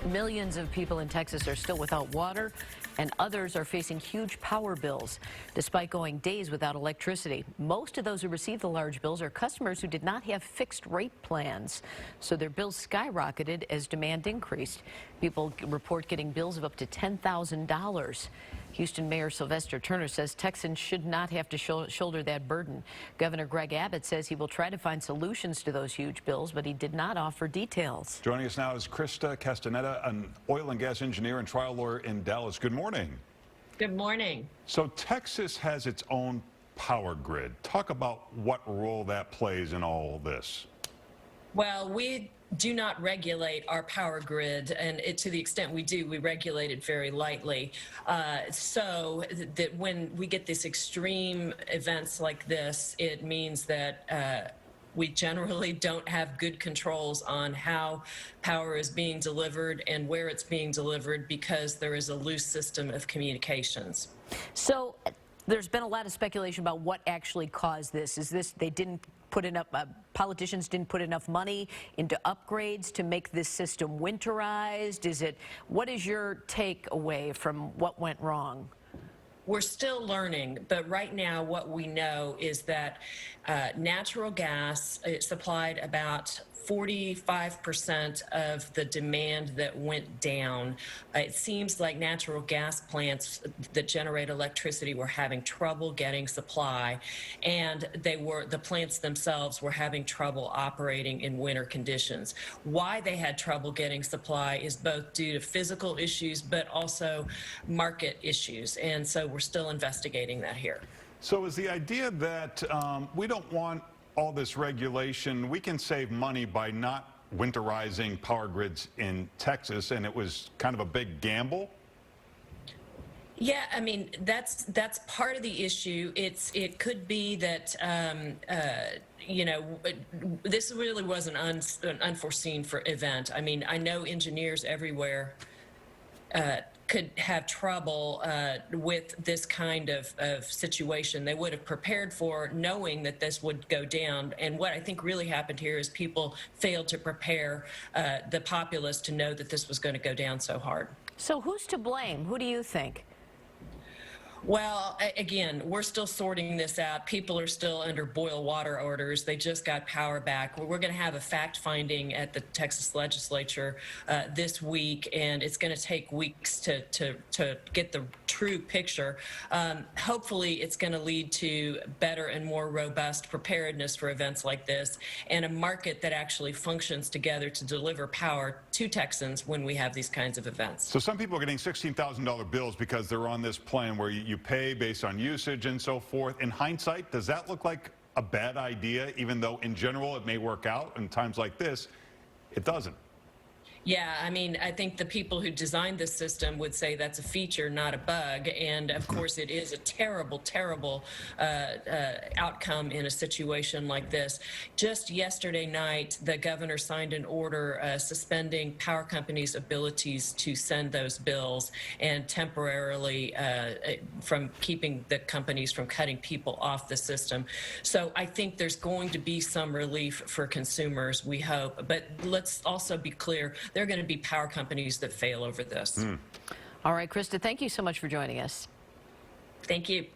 Millions of people in Texas are still without water, and others are facing huge power bills, despite going days without electricity. Most of those who received the large bills are customers who did not have fixed rate plans, so their bills skyrocketed as demand increased. People report getting bills of up to $10,000. Houston Mayor Sylvester Turner says Texans should not have to shoulder that burden. Governor Greg Abbott says he will try to find solutions to those huge bills, but he did not offer details. Joining us now is Krista Castaneda, an oil and gas engineer and trial lawyer in Dallas. Good morning. Good morning. So Texas has its own power grid. Talk about what role that plays in all this. Well, we do not regulate our power grid, and to the extent we do, we regulate it very lightly. So that when we get these extreme events like this, it means that we generally don't have good controls on how power is being delivered and where it's being delivered because there is a loose system of communications. So there's been a lot of speculation about what actually caused this. Is this they didn't put enough, politicians didn't put enough money into upgrades to make this system winterized? Is it, what is your takeaway from what went wrong? We're still learning, but right now what we know is that natural gas supplied about 45% of the demand that went down. It seems like natural gas plants that generate electricity were having trouble getting supply, and the plants themselves were having trouble operating in winter conditions. Why they had trouble getting supply is both due to physical issues but also market issues, and so we're still investigating that here. So is the idea that we don't want all this regulation, we can save money by not winterizing power grids in Texas, and it was kind of a big gamble? Yeah, I mean, that's part of the issue. It could be that you know, this really was an unforeseen event. I mean, I know engineers everywhere could have trouble with this kind of situation. They would have prepared for knowing that this would go down. And what I think really happened here is people failed to prepare the populace to know that this was going to go down so hard. So who's to blame? Who do you think? Well, again, we're still sorting this out. People are still under boil water orders. They just got power back. We're going to have a fact-finding at the Texas legislature this week, and it's going to take weeks to get the true picture. Hopefully, it's going to lead to better and more robust preparedness for events like this and a market that actually functions together to deliver power to Texans when we have these kinds of events. So some people are getting $16,000 bills because they're on this plan where you pay based on usage and so forth. In hindsight, does that look like a bad idea, even though in general it may work out? In times like this, it doesn't. Yeah, I mean, I think the people who designed this system would say that's a feature, not a bug. And of course, it is a terrible, terrible outcome in a situation like this. Just yesterday night, the governor signed an order suspending power companies' abilities to send those bills and temporarily from keeping the companies from cutting people off the system. So I think there's going to be some relief for consumers, we hope. But let's also be clear. There are going to be power companies that fail over this. All right, Krista, thank you so much for joining us. Thank you.